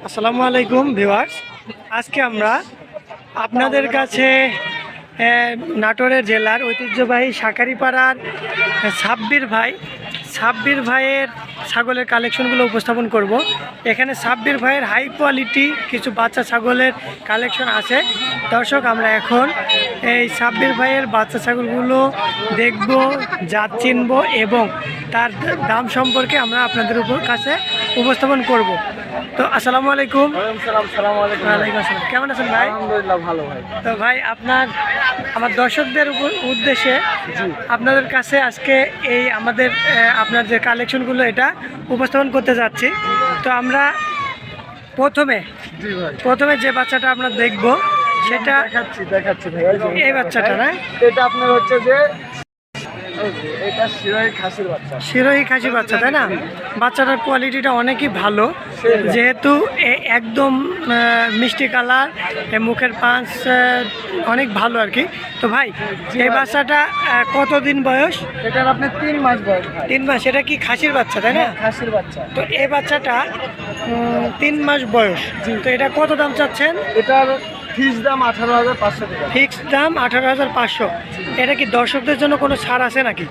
আসসালামু আলাইকুম ভিউয়ার্স। আজকে আমরা আপনাদের কাছে নাটোরের জেলার ঐতিহ্যবাহী শাঁখারীপাড়ার সাব্বির ভাইয়ের ছাগলের কালেকশনগুলো উপস্থাপন করব। এখানে সাব্বির ভাইয়ের হাই কোয়ালিটি কিছু বাচ্চা ছাগলের কালেকশন আছে। দর্শক, আমরা এখন এই সাব্বির ভাইয়ের বাচ্চা ছাগলগুলো দেখব, জাত চিনব এবং তার দাম সম্পর্কে আমরা আপনাদের কাছে উপস্থাপন করব। তো আসসালামু আলাইকুম। ওয়ালাইকুম আসসালাম। কেমন আছেন ভাই? আলহামদুলিল্লাহ ভালো ভাই। তো ভাই, আমার দর্শকদের উদ্দেশ্যে আপনাদের কাছে আজকে এই আপনার যে কালেকশনগুলো এটা উপস্থাপন করতে যাচ্ছি। তো আমরা প্রথমে যে বাচ্চাটা আমরা দেখব সেটা দেখাচ্ছি ভাই। এই বাচ্চাটা না, এটা আপনার হচ্ছে যে এটা শিরোহী খাসি বাচ্চা, তাই না? বাচ্চাটার কোয়ালিটিটা অনেকই ভালো, যেহেতু একদম মিষ্টি কালার, মুখের পাঁচ অনেক ভালো আর কি। তো ভাই, এই বাচ্চাটা কতদিন বয়স? এটার আপনার 3 মাস বয়স। 3 মাস। এটা কি খাসির বাচ্চা, তাই না? খাসির বাচ্চা। তো এই বাচ্চাটা 3 মাস বয়স। তো এটা কত দাম চাচ্ছেন? এটার ফিক্স দাম 18,500 টাকা। ফিক্স দাম 18,500। এটা কি দর্শকদের জন্য কোনো ছাড় আছে নাকি?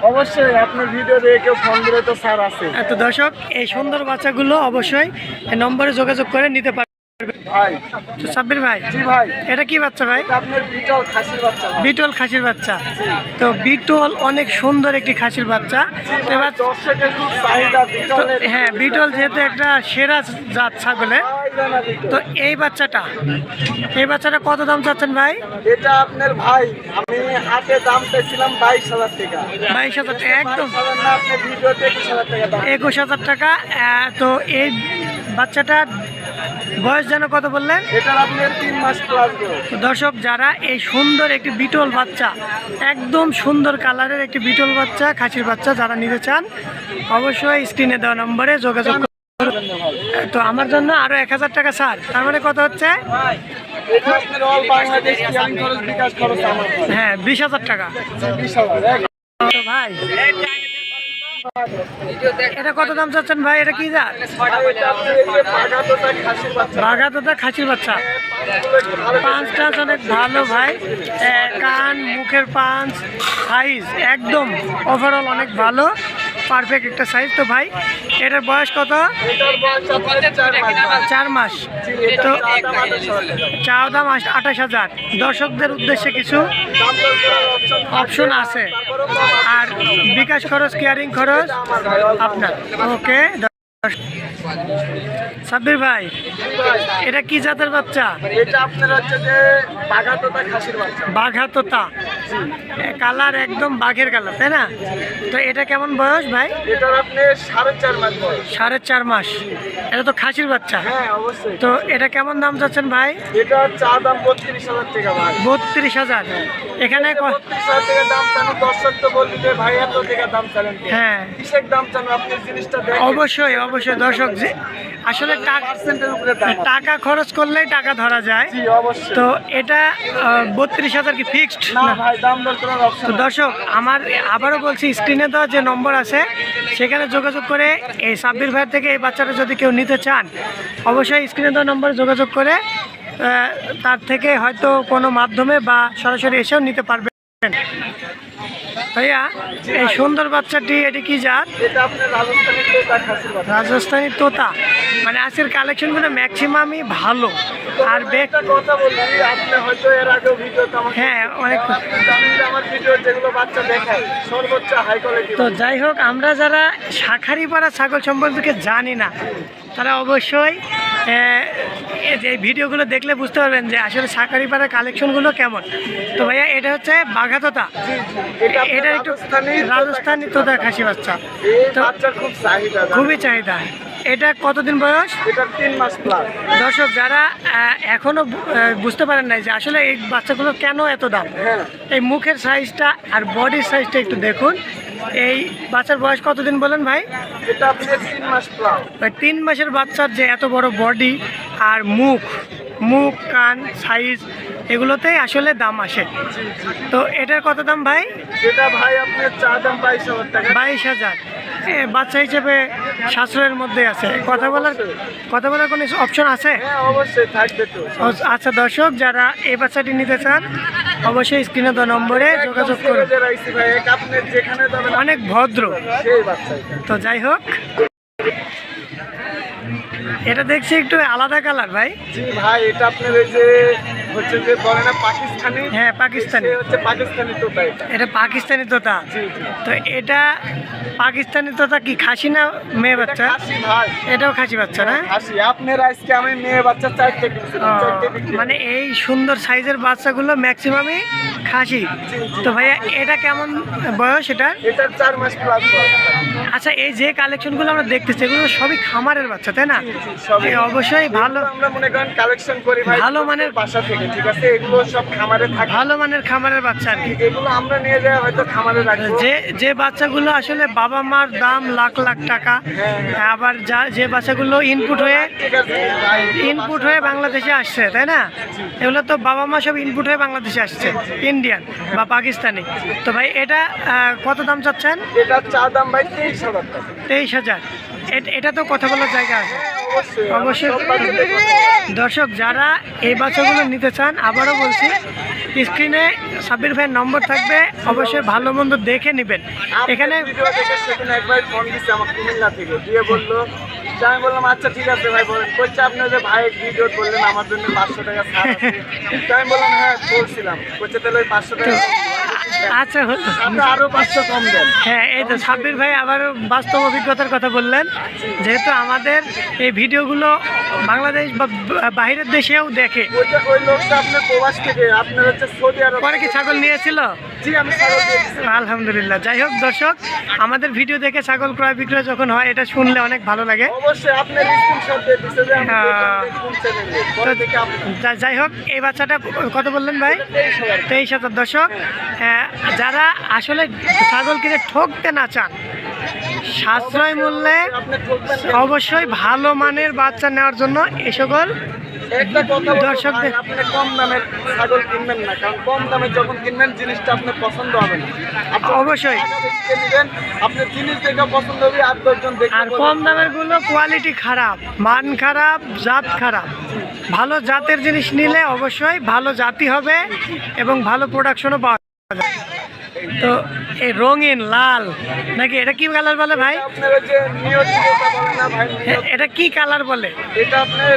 অবশ্যই, আপনার ভিডিও দেখে কেউ ফোন দিলে তো স্যার আছে। তো দর্শক, এই সুন্দর বাচ্চাগুলো অবশ্যই এই নম্বরে যোগাযোগ করে নিতে পারবে ভাই। তো সাব্বির ভাই, জি ভাই, এটা কি বাচ্চা ভাই? এটা আপনার বিটল খাসির বাচ্চা। বিটল খাসির বাচ্চা। তো বিটল অনেক সুন্দর একটি খাসির বাচ্চা। তো এবার দর্শকের খুব চাহিদা বিটলের। হ্যাঁ, বিটল যেহেতু একটা সেরা জাত ছাগলের। তো এই বাচ্চাটা কত দাম চাচ্ছেন ভাই? এটা আপনার ভাই, আমি হাতে দাম চাইছিলাম 22,000 টাকা। 22,000 টাকা একদম। না, আপনার ভিডিওতে 21,000 টাকা দাম। 21,000 টাকা। তো এই বাচ্চাটার বয়স যেন কত বললেন? এটার আপনার 3 মাস প্লাস বয়স। তো দর্শক, যারা এই সুন্দর একটি বিটল বাচ্চা, একদম সুন্দর কালারের একটি বিটল বাচ্চা, খাসির বাচ্চা যারা নিতে চান, অবশ্যই স্ক্রিনে দেওয়া নম্বরে যোগাযোগ করুন। তো আমার জন্য আরো 1,000 টাকা ছাড়, তার মানে কত হচ্ছে? এটা আপনার অল বাংলাদেশ ক্লিয়ারিং খরচ, বিকাশ খরচ আমার। হ্যাঁ, 20,000 টাকা। 20,000। তো ভাই, এটা কত দাম চাচ্ছেন ভাই? এটা কি জাত? এটা আপনার এই যে বাঘাতোতা খাসির বাচ্চা। বাঘাতোতা খাসির বাচ্চা। পাঁচটা অনেক ভালো ভাই, কান, মুখের পাঁচ, সাইজ একদম ওভারঅল অনেক ভালো, পারফেক্ট একটা সাইজ। তো ভাই, এটার বয়স কত? এটার বয়স আপনার 4 মাস। তো চা দাম 28,000। দর্শকদের উদ্দেশ্যে কিছু অপশন আছে, আর বিকাশ খরচ, কেয়ারিং খরচ আপনার। ওকে সাব্বির ভাই, এটা কি জাতের বাচ্চা? এটা আপনার হচ্ছে যে বাঘাতোতা খাসির বাচ্চা। বাঘাতোতা কালার, একদম বাঘের কালার, তাই না? তো এটা কেমন বয়স ভাই? এটার আপনার 4.5 মাস বয়স। 4.5 মাস। এটা তো খাসির বাচ্চা। হ্যাঁ অবশ্যই। তো এটা কেমন দাম চাচ্ছেন ভাই? এটা চা দাম 32,000 টাকা ভাই। 32,000। এখানে 32,000 টাকা দাম চান, দর্শক তো বললি যে ভাই এত টাকা দাম চালেন। হ্যাঁ, কিসের দাম চান আপনি জিনিসটা দেখেন। অবশ্যই দর্শক, যে আসলে পার্সেন্টের উপরে দাম। টাকা খরচ করলেই টাকা ধরা যায়। জি অবশ্যই। তো এটা 32,000 কি ফিক্সড? না ভাই, দাম দর করার অপশন। তো দর্শক, আবারও বলছি, স্ক্রিনে দেওয়া যে নম্বর আছে সেখানে যোগাযোগ করে এই সাব্বির ভাইয়ের থেকে এই বাচ্চাটা যদি কেউ নিতে চান, অবশ্যই স্ক্রিনে দেওয়া নম্বরে যোগাযোগ করে তার থেকে হয়তো কোনো মাধ্যমে বা সরাসরি এসেও নিতে পারবেন। ভাইয়া, এই সুন্দর বাচ্চাটি, এটি কি জাত? এটা আপনার রাজস্থানি তোতা খাসির বাচ্চা। রাজস্থানী তোতা। মানে আজকের কালেকশনগুলো ম্যাক্সিমামই ভালো। আর একটা কথা বলছি, আপনি হয়তো এর আগেও ভিডিওতে আমাকে, হ্যাঁ, অনেক। আপনি জানেন যে আমার ভিডিও যেগুলো বাচ্চা দেখায় সর্বোচ্চ হাই কোয়ালিটি। তো যাই হোক, আমরা যারা শাঁখারীপাড়া ছাগল সম্পর্কে জানি না, তারা অবশ্যই এই ভিডিওগুলো দেখলে বুঝতে পারবেন যে আসলে শাঁখারীপাড়ার কালেকশনগুলো কেমন। তো ভাইয়া, এটা হচ্ছে বাঘাতোতা। এটা একটু রাজস্থানী তোতা খাসি বাচ্চা। তো খুব চাহিদা, খুবই চাহিদা। এটা কতদিন বয়স? এটা 3 মাস প্লাস। দর্শক, যারা এখনো বুঝতে পারেন নাই যে আসলে এই বাচ্চাগুলো কেন এত দাম, এই মুখের সাইজটা আর বডির সাইজটা একটু দেখুন। এই বাচ্চার বয়স কতদিন বলেন ভাই? এটা আপনার 3 মাস প্লাস। 3 মাসের বাচ্চার যে এত বড় বডি আর মুখ, কান, সাইজ, এগুলোতেই আসলে দাম আসে। তো এটার কত দাম ভাই? এটা ভাই আপনার চা দাম 22,000 টাকা। 22,000। বাচ্চা হিসেবে সাশ্রয়ের মধ্যে আছে। কথা বলার কোনো অপশন আছে? হ্যাঁ অবশ্যই থাকবে তো। আচ্ছা দর্শক, যারা এই বাচ্চাটি নিতে চান অবশ্যই স্ক্রিনে দেওয়া নম্বরে যোগাযোগ করুন। ছেলেদের আইসি ভাই, এক আপনি যেখানে যাবেন অনেক ভদ্র। সেই বাচ্চাই। তো যাই হোক, এটা দেখছি একটু আলাদা কালার ভাই। জি ভাই, এটা আপনার এই যে হচ্ছে যে বলে না পাকিস্তানি, হ্যাঁ পাকিস্তানি, সে হচ্ছে পাকিস্তানি তোতা এটা। এটা পাকিস্তানি তোতা। জি জি। তো এটা পাকিস্তানি তোতা কি খাসি না মেয়ে বাচ্চা? খাসি ভাই, এটাও খাসি বাচ্চা না? খাসি। আপনার আজকে আমি মেয়ে বাচ্চা 4টে কিনছিলাম, 4টে বিক্রি। মানে এই সুন্দর সাইজের বাচ্চাগুলো ম্যাক্সিমামই খাসি। তো ভাইয়া এটা কেমন বয়স এটার? এটা 4 মাস প্লাস বয়স। আচ্ছা, এই যে কালেকশনগুলো আমরা দেখতেছি এগুলো সবই খামারের বাচ্চা তাই না? সবই। অবশ্যই ভালো আমরা মনে করেন কালেকশন করি ভাই ভালো মানের বাসা থেকে, ঠিক আছে? এগুলো সব খামারে থাকে। ভালো মানের খামারের বাচ্চা আর কি। এগুলো আমরা নিয়ে যাই হয়তো খামারে রাখবো। যে বাচ্চাগুলো আসলে বাবা মার দাম লাখ লাখ টাকা, আবার যে বাচ্চাগুলো ইনপুট হয়ে ঠিক আছে বাংলাদেশে আসছে তাই না? এগুলো তো বাবা মা সব ইনপুট হয়ে বাংলাদেশে আসছে, ইন্ডিয়ান বা পাকিস্তানি। তো ভাই এটা কত দাম চাচ্ছেন? এটা চা দাম ভাই 23,000 টাকা। 23,000। এটা তো কথা বলার জায়গা আছে অবশ্যই অবশ্যই। সব বাচ্চাদের কথা। দর্শক, যারা এই বাচ্চাগুলো নিতে চান আবারও বলছি স্ক্রিনে সাব্বির ভাইয়ের নম্বর থাকবে, অবশ্যই ভালো মন্দ দেখে নেবেন। এখানে ভিডিও দেখে সেদিন একবার ফোন দিচ্ছে আমার কুমিল্লা থেকে, দিয়ে বললো, আমি বললাম আচ্ছা ঠিক আছে ভাই বলেন। বলছে আপনার যে ভাই ভিডিও বললেন আমার জন্য 500 টাকা ছাড় আছে। তো আমি বললাম হ্যাঁ বলছিলাম। বলছে তাহলে ওই 500 টাকা আচ্ছা হলো। আপনি আরো 500 কম দেন। হ্যাঁ, এই তো সাব্বির ভাই আবার বাস্তব অভিজ্ঞতার কথা বললেন, যেহেতু আমাদের এই ভিডিওগুলো বাংলাদেশ বা বাইরের দেশেও দেখে। ওই লোকটা আপনার প্রবাস থেকে, আপনার হচ্ছে সৌদি আরব। পরে কি ছাগল নিয়েছিল? জি আমি ছাগল দিয়েছি। আলহামদুলিল্লাহ। যাই হোক দর্শক, আমাদের ভিডিও দেখে ছাগল ক্রয় বিক্রয় যখন হয় এটা শুনলে অনেক ভালো লাগে। অবশ্যই আপনার স্ক্রিনশট দিয়ে দিছে যে আমি কোন চ্যানেলে পরে থেকে আপনি যাই হোক, এই বাচ্চাটা কত বললেন ভাই? 23,000। দর্শক, যারা আসলে ছাগল কিনে ঠকতে না চান, সাশ্রয় মূল্যে আপনি ঠকবেন না। অবশ্যই ভালো মানের বাচ্চা নেওয়ার জন্য এই সকল একটা কথা বলবো দর্শকদের ভাই, আপনি কম দামের ছাগল কিনবেন না, কারণ কম দামে যখন কিনবেন জিনিসটা আপনার পছন্দ হবে না। আপনি অবশ্যই। টাকা বেশি দিয়ে নিবেন, আপনার জিনিস দেখে পছন্দ হবে, 8-10 জন দেখে আর কম দামের গুলো কোয়ালিটি খারাপ, মান খারাপ, জাত খারাপ। ভালো জাতের জিনিস নিলে অবশ্যই ভালো জাতি হবে এবং ভালো প্রোডাকশনও পাওয়া যাবে। তো এই রঙিন লাল নাকি, এটা কি কালার বলে ভাই? আপনার যে নিয়তি যেটা বলেন না ভাই, এটা কি কালার বলে? এটা আপনার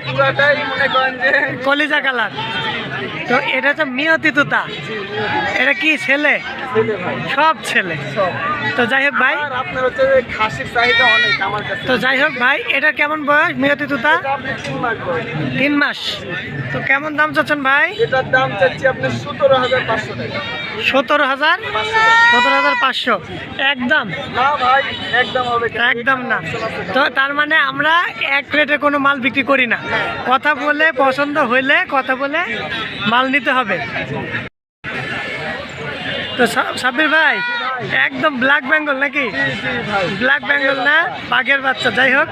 পুরাটাই মনে করেন যে কলিজা কালার। তো এটা তো মিয়তি তুতা। এটা কি ছেলে? ছেলে ভাই, সব ছেলে। সব। তো যাই হোক ভাই, আর আপনার হচ্ছে যে খাসির চাহিদা অনেক আমার কাছে। তো যাই হোক ভাই, এটা কেমন বয়স মিয়তি তুতা? এটা আপনি 3 মাস বয়স। 3 মাস। তো কেমন দাম চাচ্ছেন ভাই? এটার দাম চাচ্ছি আপনার 17,500 টাকা। 17,000? 17,500 একদম? না ভাই একদম হবে কেন? একদম না। তো তার মানে আমরা এক রেটে কোনো মাল বিক্রি করি না, কথা বলে পছন্দ হইলে কথা বলে মাল নিতে হবে। তো সাব্বির ভাই একদম ব্ল্যাক বেঙ্গল নাকি? জি জি ভাই, ব্ল্যাক বেঙ্গল না, বাঘের বাচ্চা। যাই হোক,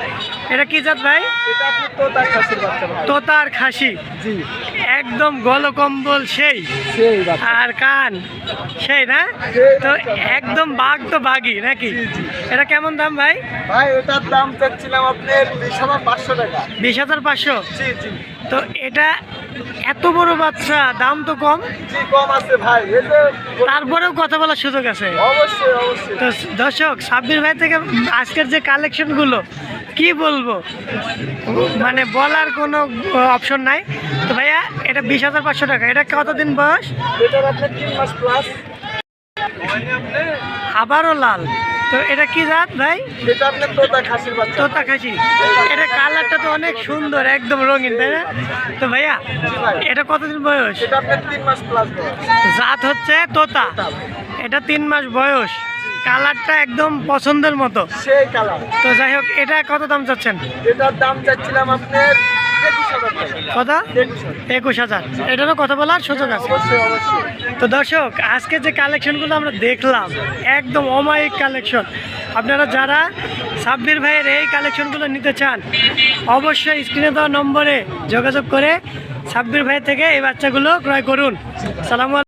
এটা কি জাত ভাই? এটা আপনি তোতা খাসির বাচ্চা ভাই। তোতার খাসি। জি একদম গলকম্বল সেই, সেই বাচ্চা। আর কান সেই না? সেই তো বাচ্চা ভাই। একদম বাঘ তো বাঘই নাকি? জি, জি। এটা কেমন দাম ভাই? ভাই এটার দাম চাচ্ছিলাম আপনার 20,500 টাকা। 20,500। জি জি তো এটা এত বড় বাচ্চা, দাম তো কম, জি কম আছে ভাই, এই যে তারপরেও কথা বলার সুযোগ আছে। অবশ্যই অবশ্যই। তো দর্শক, সাব্বির ভাই থেকে আজকের যে কালেকশনগুলো কি বলবো, মানে বলার কোনো অপশন নাই। তো ভাইয়া এটা 20,500 টাকা। এটা কতদিন বয়স? এটার আপনার 3 মাস প্লাস। আবারও লাল। তো এটা কি জাত ভাই? এটা আপনার তোতা খাসির বাচ্চা। তোতা খাসি। এটা কালারটা তো অনেক সুন্দর, একদম রঙিন তাই না? তো ভাইয়া এটা কতদিন বয়স? এটা আপনার 3 মাস প্লাস বয়স। জাত হচ্ছে তোতা। এটা 3 মাস বয়স, কালারটা একদম পছন্দের মতো। সেই কালার। তো যাই হোক, এটা কত দাম চাচ্ছেন? এটার দাম চাচ্ছিলাম আপনার 21,000 টাকা। কত? 21,000। 21,000। এটারও কথা বলার সুযোগ আছে। অবশ্যই অবশ্যই। তো দর্শক, আজকে যে কালেকশনগুলো আমরা দেখলাম একদম অমায়িক কালেকশন। আপনারা যারা সাব্বির ভাইয়ের এই কালেকশনগুলো নিতে চান অবশ্যই স্ক্রিনে দেওয়া নম্বরে যোগাযোগ করে সাব্বির ভাইয়ের থেকে এই বাচ্চাগুলো ক্রয় করুন। সালাম।